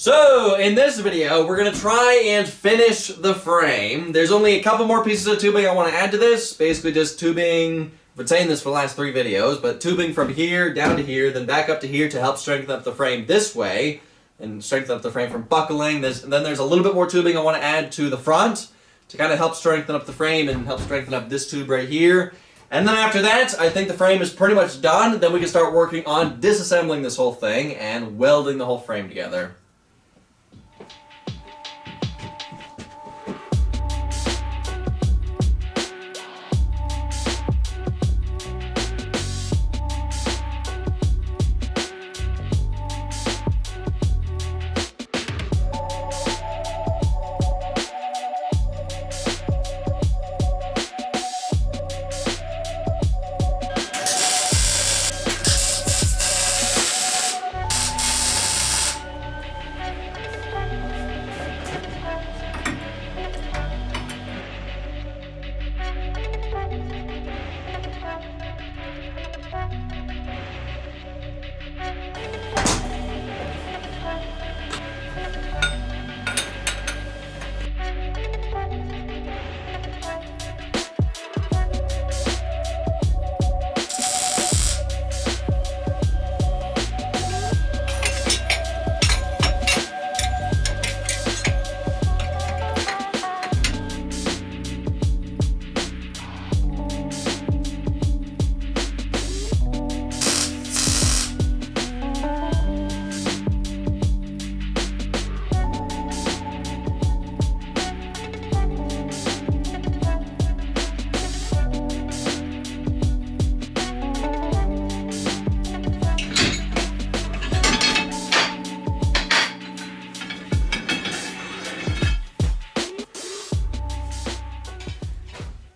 So, in this video, we're going to try and finish the frame. There's only a couple more pieces of tubing I want to add to this. Basically just tubing, I've been saying this for the last 3 videos, but tubing from here down to here, then back up to here to help strengthen up the frame this way, and strengthen up the frame from buckling. And then there's a little bit more tubing I want to add to the front to kind of help strengthen up the frame and help strengthen up this tube right here. And then after that, I think the frame is pretty much done. Then we can start working on disassembling this whole thing and welding the whole frame together.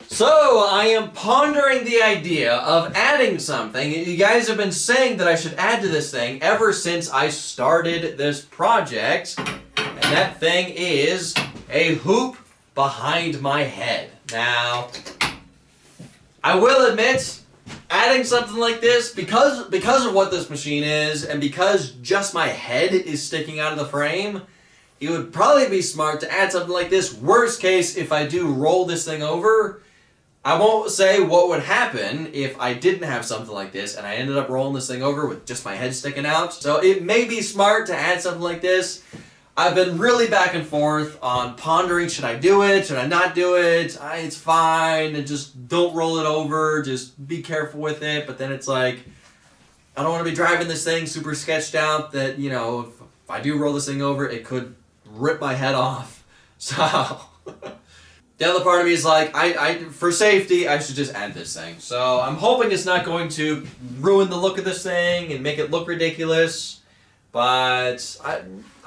So, I am pondering the idea of adding something. You guys have been saying that I should add to this thing ever since I started this project. And that thing is a hoop behind my head. Now, I will admit, adding something like this, because of what this machine is, and because just my head is sticking out of the frame, it would probably be smart to add something like this. Worst case, if I do roll this thing over, I won't say what would happen if I didn't have something like this and I ended up rolling this thing over with just my head sticking out. So it may be smart to add something like this. I've been really back and forth on pondering, should I do it, should I not do it, it's fine, and just don't roll it over, just be careful with it. But then it's like, I don't want to be driving this thing super sketched out that, you know, if I do roll this thing over, it could rip my head off. So the other part of me is like, for safety, I should just add this thing. So I'm hoping it's not going to ruin the look of this thing and make it look ridiculous. But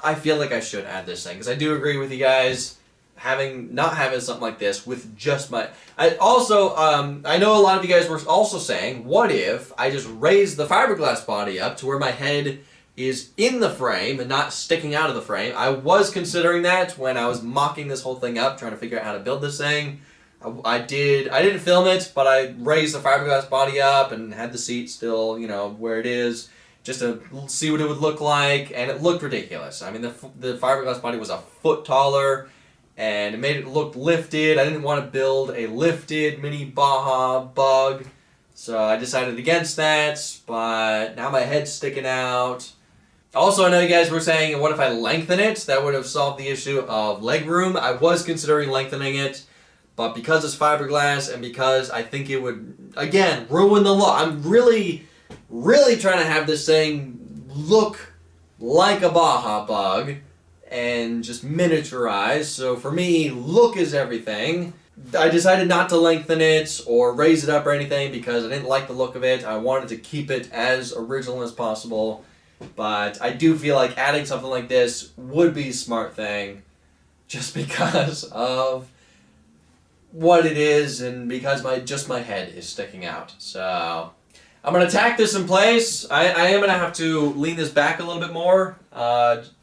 I feel like I should add this thing, because I do agree with you guys, not having something like this with just my... I know a lot of you guys were also saying, what if I just raise the fiberglass body up to where my head is in the frame and not sticking out of the frame. I was considering that when I was mocking this whole thing up, trying to figure out how to build this thing. I didn't film it, but I raised the fiberglass body up and had the seat still, you know, where it is, just to see what it would look like, and it looked ridiculous. I mean, the fiberglass body was a foot taller, and it made it look lifted. I didn't want to build a lifted Mini Baja Bug, so I decided against that, but now my head's sticking out. Also, I know you guys were saying, what if I lengthen it? That would have solved the issue of leg room. I was considering lengthening it, but because it's fiberglass and because I think it would, again, ruin the look. I'm really trying to have this thing look like a Baja Bug and just miniaturized. So for me, look is everything. I decided not to lengthen it or raise it up or anything because I didn't like the look of it. I wanted to keep it as original as possible. But I do feel like adding something like this would be a smart thing just because of what it is and because my head is sticking out. So I'm going to tack this in place. I am going to have to lean this back a little bit more,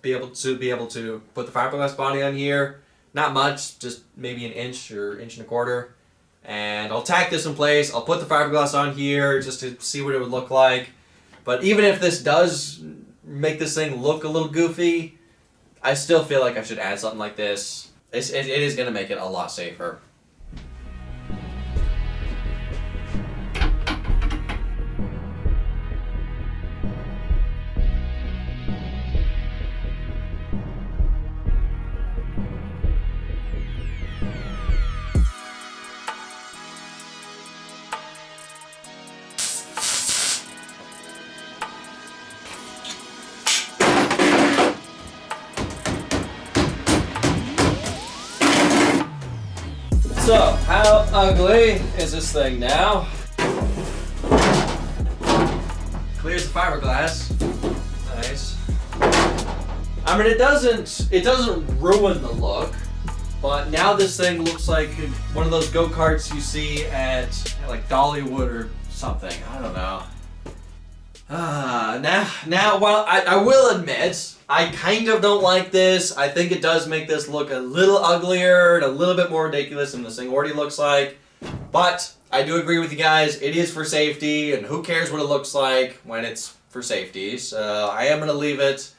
be able to put the fiberglass body on here. Not much, just maybe an inch or inch and a quarter. And I'll tack this in place. I'll put the fiberglass on here just to see what it would look like. But even if this does make this thing look a little goofy, I still feel like I should add something like this. It is going to make it a lot safer. So, how ugly is this thing now? Clears the fiberglass. Nice. I mean, it doesn't ruin the look, but now this thing looks like one of those go-karts you see at like Dollywood or something. I don't know. Now, well, I will admit, I kind of don't like this. I think it does make this look a little uglier and a little bit more ridiculous than this thing already looks like. But I do agree with you guys, it is for safety, and who cares what it looks like when it's for safety. So I am going to leave it,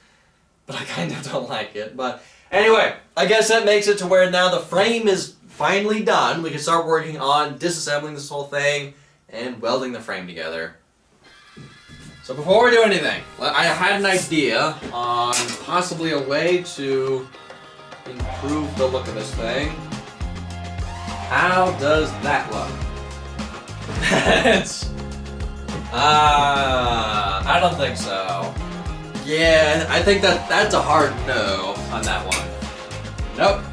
but I kind of don't like it. But anyway, I guess that makes it to where now the frame is finally done. We can start working on disassembling this whole thing and welding the frame together. So before we do anything, I had an idea on possibly a way to improve the look of this thing. How does that look? I don't think so. Yeah, I think that's a hard no on that one. Nope.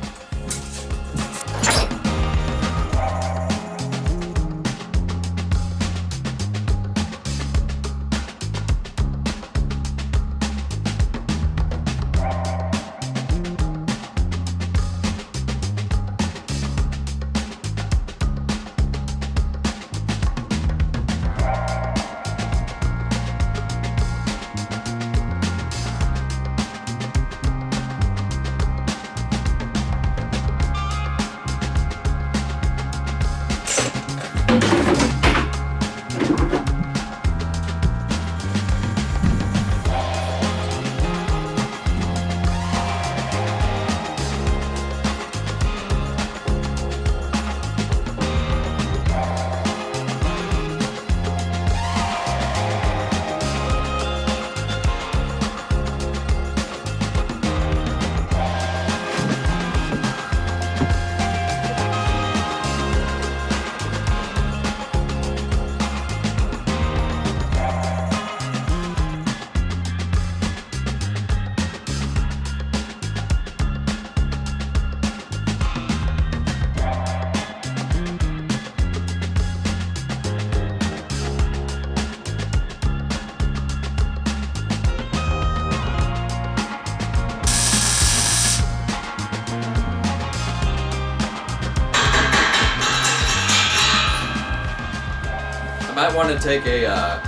I might want to take a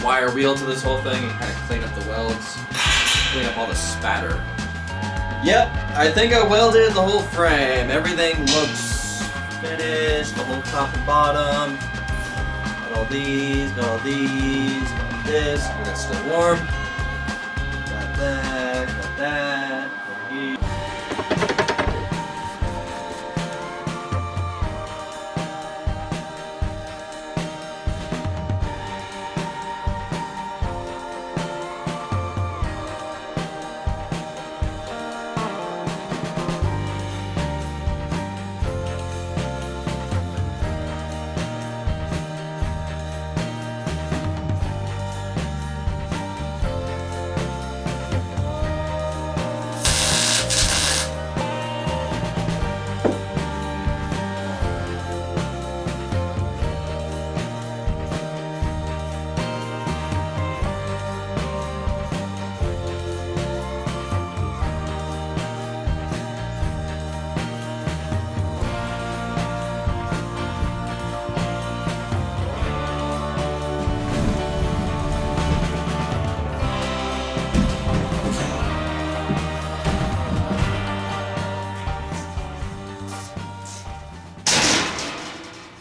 wire wheel to this whole thing and kind of clean up the welds, clean up all the spatter. Yep, I think I welded the whole frame. Everything looks finished, the whole top and bottom. Got all these, got this, but it's still warm. Got that, over here.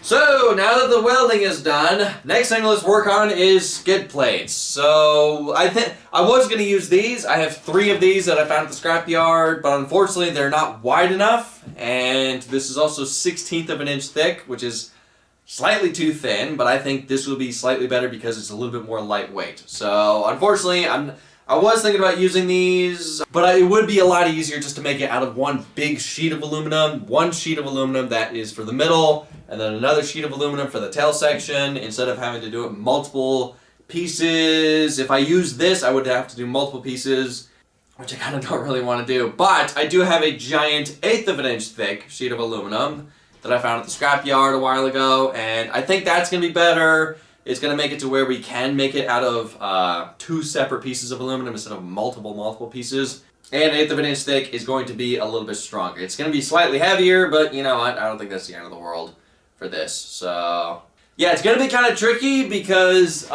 So now that the welding is done, next thing let's work on is skid plates. So I think I was going to use these. I have 3 of these that I found at the scrapyard, but unfortunately they're not wide enough. And this is also 1/16 of an inch thick, which is slightly too thin, but I think this will be slightly better because it's a little bit more lightweight. So unfortunately I was thinking about using these, but it would be a lot easier just to make it out of one big sheet of aluminum. One sheet of aluminum that is for the middle, and then another sheet of aluminum for the tail section, instead of having to do it multiple pieces. If I use this, I would have to do multiple pieces, which I kind of don't really want to do. But I do have a giant 1/8 of an inch thick sheet of aluminum that I found at the scrapyard a while ago, and I think that's going to be better. It's going to make it to where we can make it out of 2 separate pieces of aluminum instead of multiple pieces. And 1/8 of an inch thick is going to be a little bit stronger. It's going to be slightly heavier, but you know what? I don't think that's the end of the world for this. So yeah, it's going to be kind of tricky because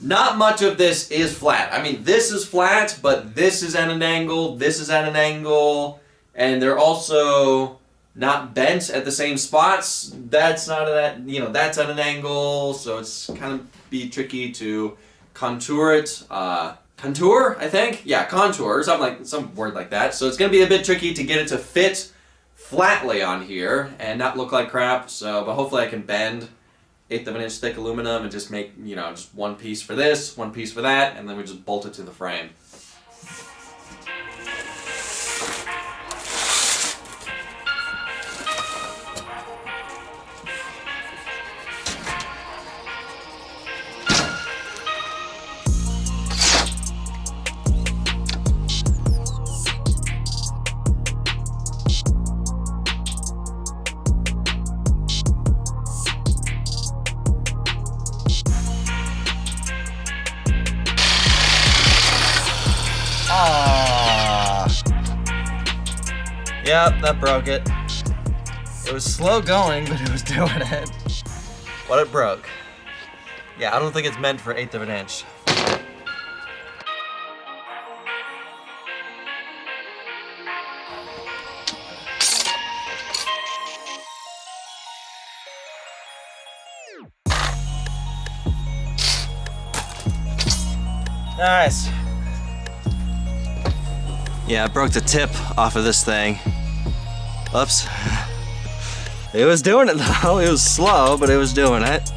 not much of this is flat. I mean, this is flat, but this is at an angle, this is at an angle, and they're also not bent at the same spots. That's not at that's at an angle, so it's kind of be tricky to contour it. Contour, I think? Yeah, contour, some word like that. So it's gonna be a bit tricky to get it to fit flatly on here and not look like crap. So, but hopefully I can bend 1/8 of an inch thick aluminum and just make, just one piece for this, one piece for that, and then we just bolt it to the frame. Yep, that broke it. It was slow going, but it was doing it. But it broke. Yeah, I don't think it's meant for 1/8 of an inch. Nice. Yeah, I broke the tip off of this thing. Oops. It was doing it though. It was slow, but it was doing it.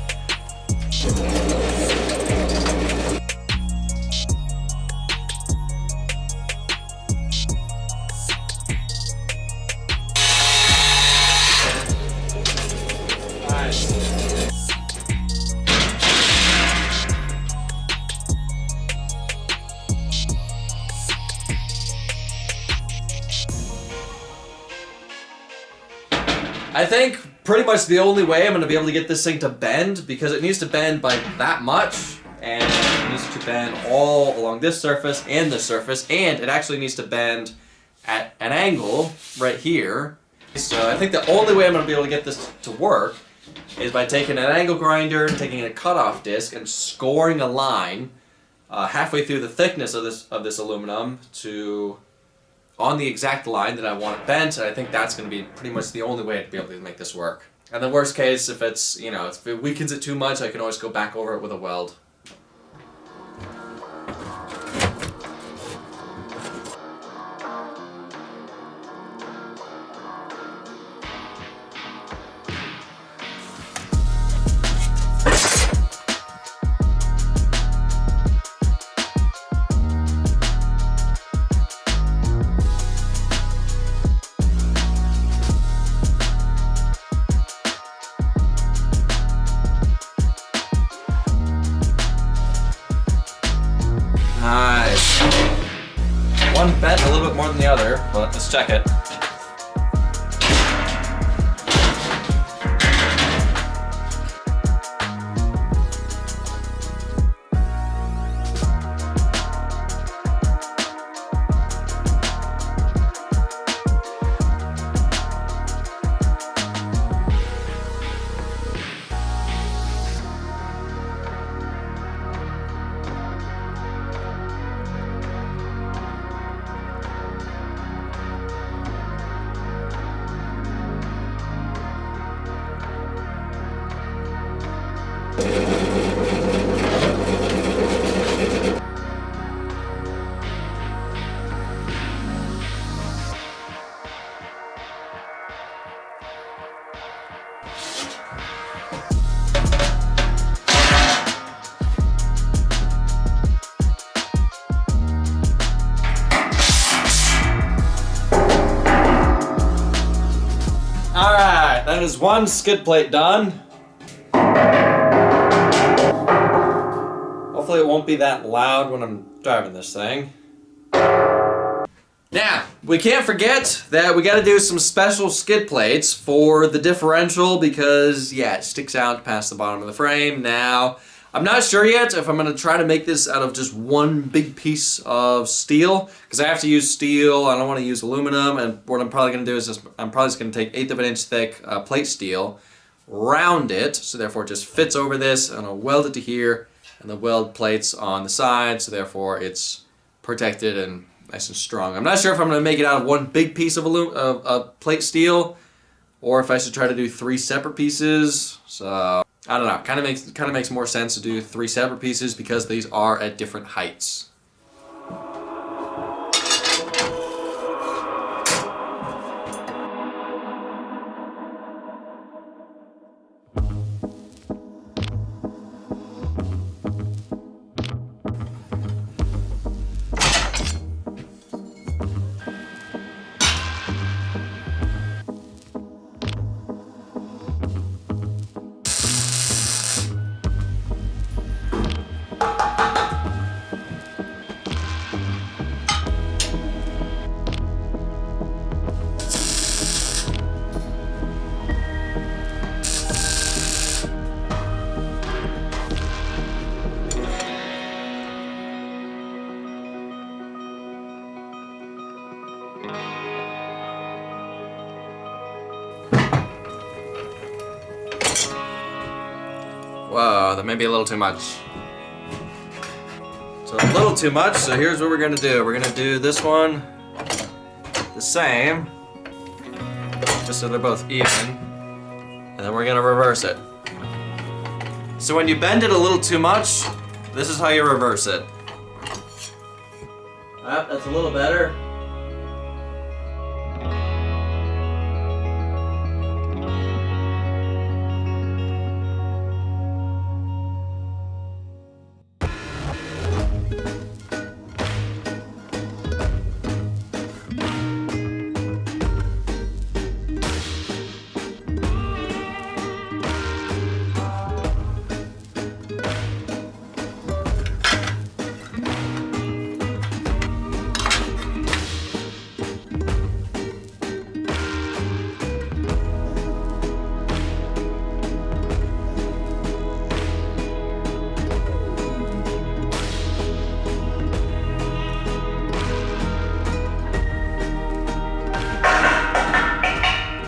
I think pretty much the only way I'm going to be able to get this thing to bend, because it needs to bend by that much, and it needs to bend all along this surface and this surface, and it actually needs to bend at an angle right here. So I think the only way I'm going to be able to get this to work is by taking an angle grinder, taking a cutoff disc, and scoring a line halfway through the thickness of this aluminum on the exact line that I want it bent, and I think that's going to be pretty much the only way to be able to make this work. And the worst case, if if it weakens it too much, I can always go back over it with a weld. Nice. One bent a little bit more than the other, but let's check it. That is one skid plate done. Hopefully it won't be that loud when I'm driving this thing. Now, we can't forget that we gotta do some special skid plates for the differential because, yeah, it sticks out past the bottom of the frame. Now, I'm not sure yet if I'm gonna try to make this out of just one big piece of steel because I have to use steel. I don't want to use aluminum, and what I'm probably gonna do is I'm probably just gonna take 1/8 of an inch thick plate steel, round it, so therefore it just fits over this, and I'll weld it to here, and the weld plates on the side, so therefore it's protected and nice and strong. I'm not sure if I'm going to make it out of one big piece of plate steel, or if I should try to do 3 separate pieces. So I don't know. Kind of makes more sense to do 3 separate pieces because these are at different heights. Whoa, that may be a little too much. So a little too much, so here's what we're gonna do. We're gonna do this one the same, just so they're both even, and then we're gonna reverse it. So when you bend it a little too much, this is how you reverse it. That's a little better.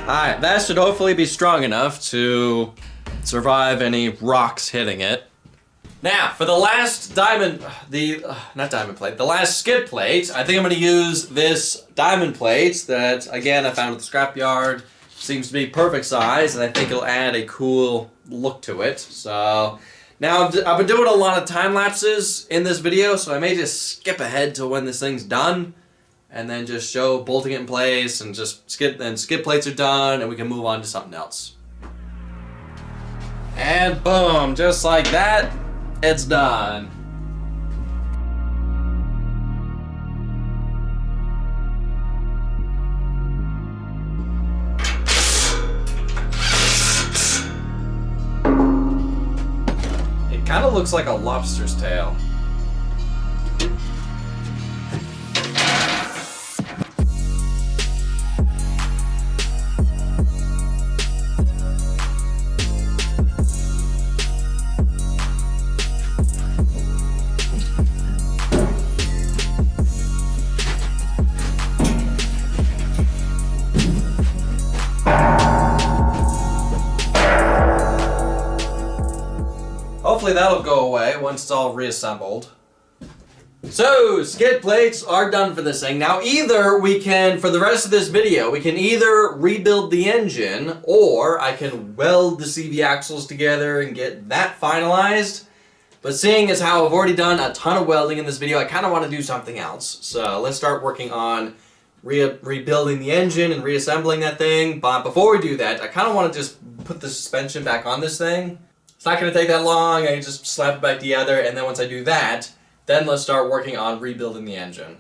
Alright, that should hopefully be strong enough to survive any rocks hitting it. Now, for the last the last skid plate, I think I'm going to use this diamond plate that, again, I found at the scrapyard. Seems to be perfect size, and I think it'll add a cool look to it. So, now I've been doing a lot of time lapses in this video, so I may just skip ahead to when this thing's done, and then just show bolting it in place, and just skid plates are done, and we can move on to something else. And boom, just like that, it's done. It kind of looks like a lobster's tail. Hopefully that'll go away once it's all reassembled. So, skid plates are done for this thing. Now either we can, for the rest of this video, we can either rebuild the engine, or I can weld the CV axles together and get that finalized. But seeing as how I've already done a ton of welding in this video, I kind of want to do something else. So let's start working on rebuilding the engine and reassembling that thing. But before we do that, I kind of want to just put the suspension back on this thing. It's not going to take that long. I can just slap it back together, and then once I do that, then let's start working on rebuilding the engine.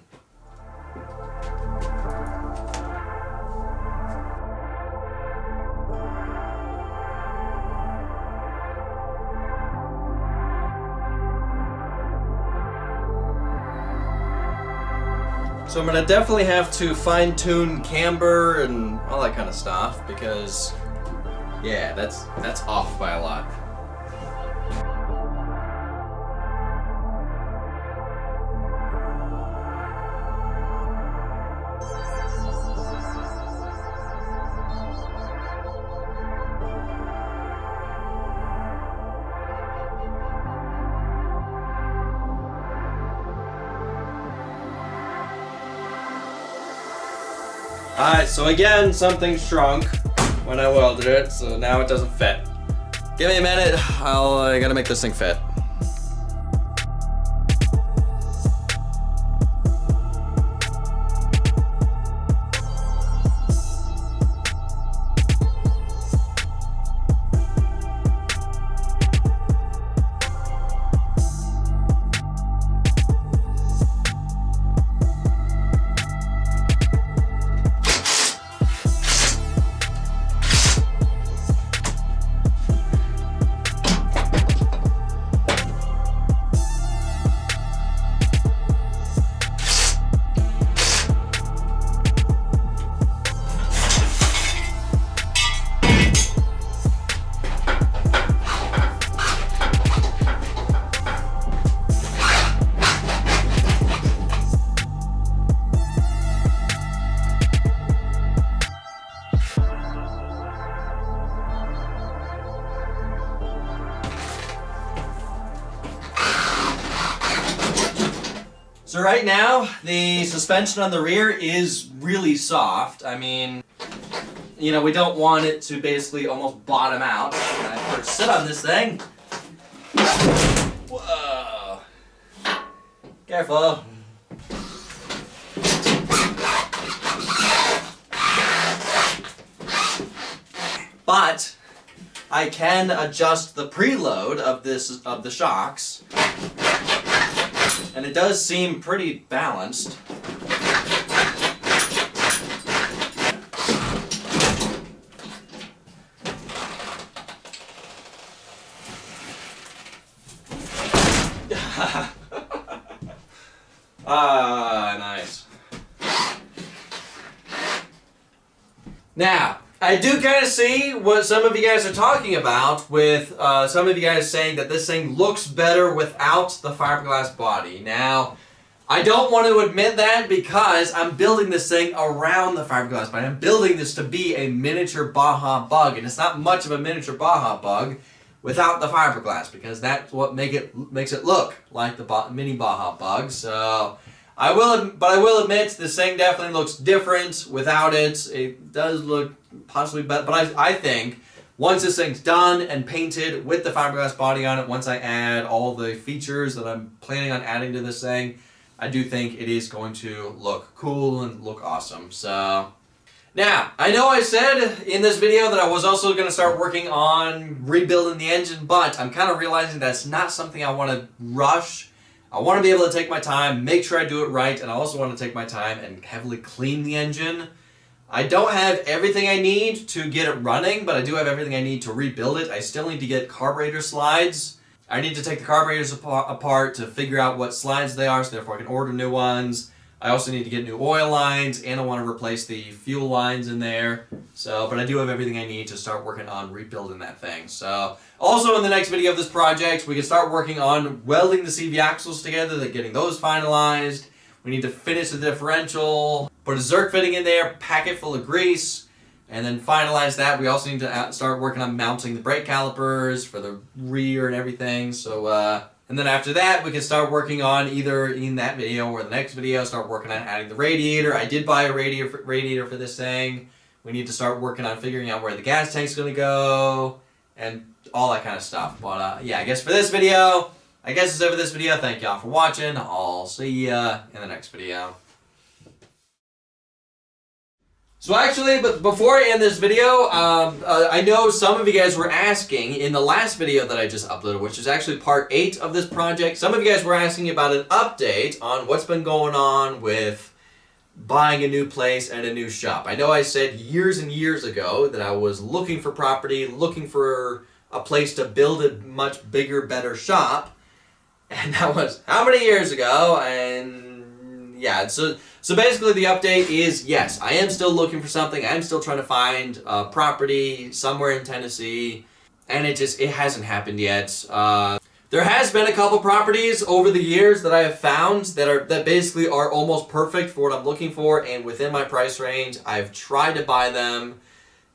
So I'm gonna definitely have to fine-tune camber and all that kind of stuff because, yeah, that's off by a lot. Alright, so again, something shrunk when I welded it, so now it doesn't fit. Give me a minute, I gotta make this thing fit. So right now, the suspension on the rear is really soft. I mean, you know, we don't want it to basically almost bottom out. When I first sit on this thing. Whoa. Careful. But I can adjust the preload of the shocks. And it does seem pretty balanced. Nice. Now, I do kind of see what some of you guys are talking about with some of you guys saying that this thing looks better without the fiberglass body. Now, I don't want to admit that because I'm building this thing around the fiberglass body. I'm building this to be a miniature Baja Bug, and it's not much of a miniature Baja Bug without the fiberglass because that's what makes it look like the Mini Baja Bug. So I will admit this thing definitely looks different without it. It does look possibly better, but I think once this thing's done and painted with the fiberglass body on it, once I add all the features that I'm planning on adding to this thing, I do think it is going to look cool and look awesome. So now, I know I said in this video that I was also going to start working on rebuilding the engine, but I'm kind of realizing that's not something I want to rush. I want to be able to take my time, make sure I do it right, and I also want to take my time and heavily clean the engine. I don't have everything I need to get it running, but I do have everything I need to rebuild it. I still need to get carburetor slides. I need to take the carburetors apart to figure out what slides they are, so therefore I can order new ones. I also need to get new oil lines, and I want to replace the fuel lines in there. So, but I do have everything I need to start working on rebuilding that thing. So, also in the next video of this project, we can start working on welding the CV axles together, getting those finalized. We need to finish the differential, put a Zerk fitting in there, pack it full of grease, and then finalize that. We also need to start working on mounting the brake calipers for the rear and everything. So, and then after that, we can start working on either in that video or the next video, start working on adding the radiator. I did buy a radiator for this thing. We need to start working on figuring out where the gas tank's going to go and all that kind of stuff. But yeah, I guess for this video, it's over this video. Thank y'all for watching. I'll see ya in the next video. So actually, but before I end this video, I know some of you guys were asking in the last video that I just uploaded, which is actually part 8 of this project. Some of you guys were asking about an update on what's been going on with buying a new place and a new shop. I know I said years and years ago that I was looking for property, looking for a place to build a much bigger, better shop. And that was how many years ago? And yeah, so basically the update is, yes, I am still looking for something. I am still trying to find a property somewhere in Tennessee, and it hasn't happened yet. There has been a couple properties over the years that I have found that basically are almost perfect for what I'm looking for and within my price range. I've tried to buy them,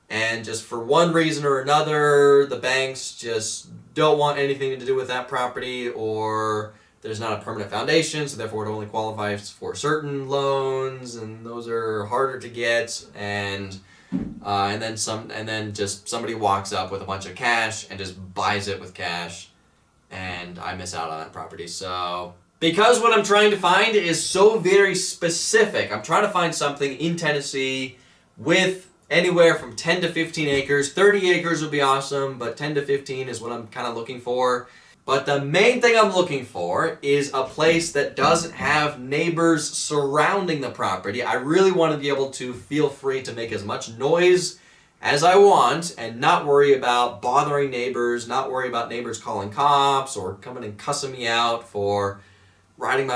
and just for one reason or another, the banks just don't want anything to do with that property, or there's not a permanent foundation, so therefore it only qualifies for certain loans, and those are harder to get, and then just somebody walks up with a bunch of cash and just buys it with cash, and I miss out on that property. So because what I'm trying to find is so very specific, I'm trying to find something in Tennessee with anywhere from 10 to 15 acres. 30 acres would be awesome, but 10 to 15 is what I'm kind of looking for. But the main thing I'm looking for is a place that doesn't have neighbors surrounding the property. I really want to be able to feel free to make as much noise as I want and not worry about bothering neighbors, not worry about neighbors calling cops or coming and cussing me out for riding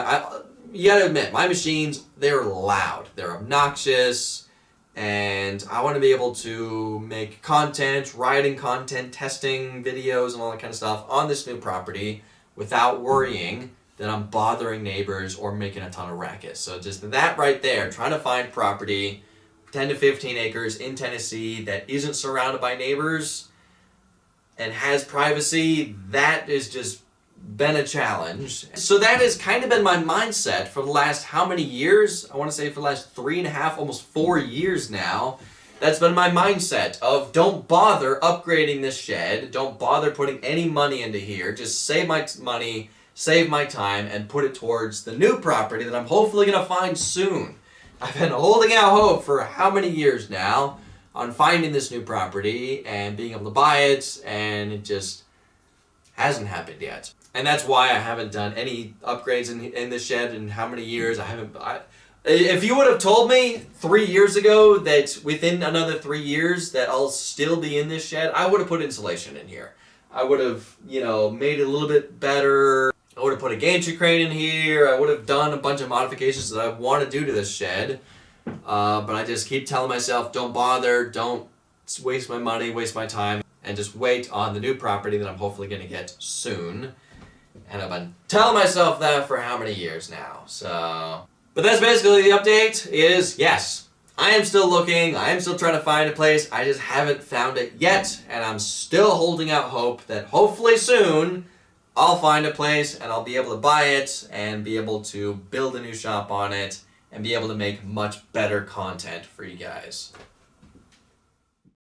you gotta admit, my machines, they're loud, they're obnoxious, and I want to be able to make content, riding content, testing videos and all that kind of stuff on this new property without worrying that I'm bothering neighbors or making a ton of racket. So just that right there, trying to find property 10 to 15 acres in Tennessee that isn't surrounded by neighbors and has privacy, that is just been a challenge. So that has kind of been my mindset for the last how many years? I want to say for the last 3.5, almost 4 years now. That's been my mindset of don't bother upgrading this shed, don't bother putting any money into here, just save my money, save my time, and put it towards the new property that I'm hopefully going to find soon. I've been holding out hope for how many years now on finding this new property and being able to buy it, and it just hasn't happened yet. And that's why I haven't done any upgrades in this shed in how many years. If you would have told me 3 years ago that within another 3 years that I'll still be in this shed, I would have put insulation in here. I would have, made it a little bit better. I would have put a gantry crane in here. I would have done a bunch of modifications that I want to do to this shed. But I just keep telling myself, don't bother, don't waste my money, waste my time, and just wait on the new property that I'm hopefully going to get soon. And I've been telling myself that for how many years now. But that's basically the update is, yes, I am still looking. I am still trying to find a place. I just haven't found it yet. And I'm still holding out hope that hopefully soon I'll find a place and I'll be able to buy it and be able to build a new shop on it and be able to make much better content for you guys.